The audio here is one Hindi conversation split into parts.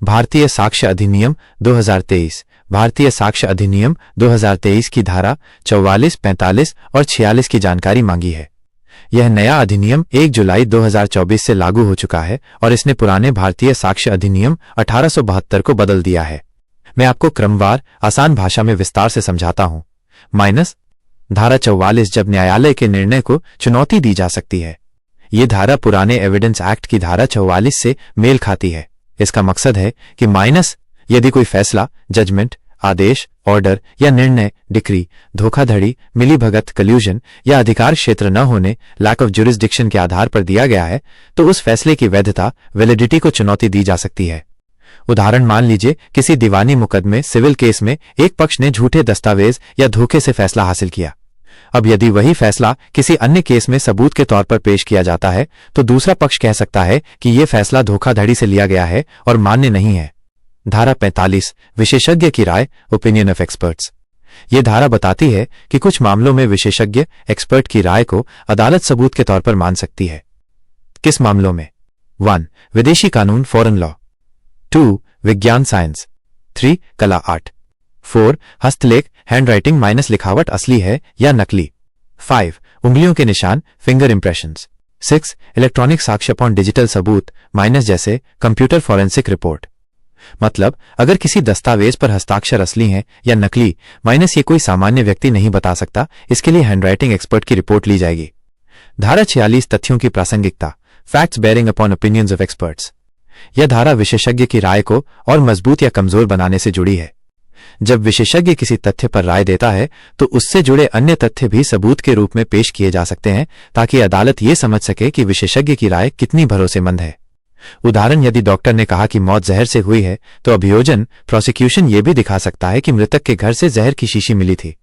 भारतीय साक्ष्य अधिनियम 2023। भारतीय साक्ष्य अधिनियम 2023 की धारा 44, 45 और 46 की जानकारी मांगी है। यह नया अधिनियम 1 जुलाई 2024 से लागू हो चुका है और इसने पुराने भारतीय साक्ष्य अधिनियम 1872 को बदल दिया है। मैं आपको क्रमवार आसान भाषा में विस्तार से समझाता हूं। धारा 44, जब न्यायालय के निर्णय को चुनौती दी जा सकती है। ये धारा पुराने एविडेंस एक्ट की धारा 44 से मेल खाती है। इसका मकसद है कि यदि कोई फैसला, जजमेंट, आदेश, ऑर्डर या निर्णय, डिक्री, धोखाधड़ी, मिलीभगत, कल्यूजन या अधिकार क्षेत्र न होने, लैक ऑफ ज्यूरिसडिक्शन के आधार पर दिया गया है, तो उस फैसले की वैधता, वैलिडिटी को चुनौती दी जा सकती है। उदाहरण, मान लीजिए किसी दीवानी मुकदमे, सिविल केस में एक पक्ष ने झूठे दस्तावेज या धोखे से फैसला हासिल किया। अब यदि वही फैसला किसी अन्य केस में सबूत के तौर पर पेश किया जाता है, तो दूसरा पक्ष कह सकता है कि यह फैसला धोखाधड़ी से लिया गया है और मान्य नहीं है। धारा 45, विशेषज्ञ की राय, ओपिनियन ऑफ एक्सपर्ट्स। यह धारा बताती है कि कुछ मामलों में विशेषज्ञ, एक्सपर्ट की राय को अदालत सबूत के तौर पर मान सकती है। किस मामलों में? 1. विदेशी कानून, फॉरेन लॉ। 2. विज्ञान, साइंस। 3. कला, आर्ट। 4. हस्तलेख, हैंडराइटिंग माइनस लिखावट असली है या नकली। 5. उंगलियों के निशान, फिंगर इंप्रेशंस। 6. इलेक्ट्रॉनिक साक्ष्य अपॉन डिजिटल सबूत माइनस, जैसे कंप्यूटर फॉरेंसिक रिपोर्ट। मतलब, अगर किसी दस्तावेज पर हस्ताक्षर असली हैं या नकली माइनस ये कोई सामान्य व्यक्ति नहीं बता सकता, इसके लिए हैंडराइटिंग एक्सपर्ट की रिपोर्ट ली जाएगी। धारा 46, तथ्यों की प्रासंगिकता, facts bearing upon opinions of experts. यह धारा विशेषज्ञ की राय को और मजबूत या कमजोर बनाने से जुड़ी है। जब विशेषज्ञ किसी तथ्य पर राय देता है, तो उससे जुड़े अन्य तथ्य भी सबूत के रूप में पेश किए जा सकते हैं, ताकि अदालत ये समझ सके कि विशेषज्ञ की राय कितनी भरोसेमंद है। उदाहरण, यदि डॉक्टर ने कहा कि मौत जहर से हुई है, तो अभियोजन, प्रोसिक्यूशन ये भी दिखा सकता है कि मृतक के घर से जहर की शीशी मिली थी।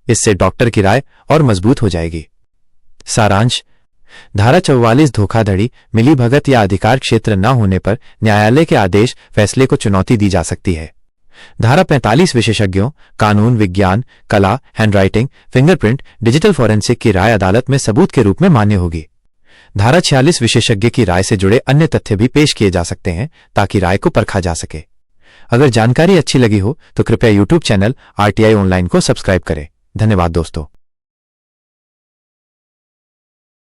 इससे डॉक्टर की राय और मजबूत हो जाएगी। सारांश, धारा 44 धोखाधड़ी, मिलीभगत या अधिकार क्षेत्र न होने पर न्यायालय के आदेश, फैसले को चुनौती दी जा सकती है। धारा 45 विशेषज्ञों, कानून, विज्ञान, कला, हैंडराइटिंग, फिंगरप्रिंट, डिजिटल फॉरेंसिक की राय अदालत में सबूत के रूप में मान्य होगी। धारा 46 विशेषज्ञ की राय से जुड़े अन्य तथ्य भी पेश किए जा सकते हैं, ताकि राय को परखा जा सके। अगर जानकारी अच्छी लगी हो तो कृपया YouTube चैनल RTI ऑनलाइन को सब्सक्राइब करें। धन्यवाद दोस्तों।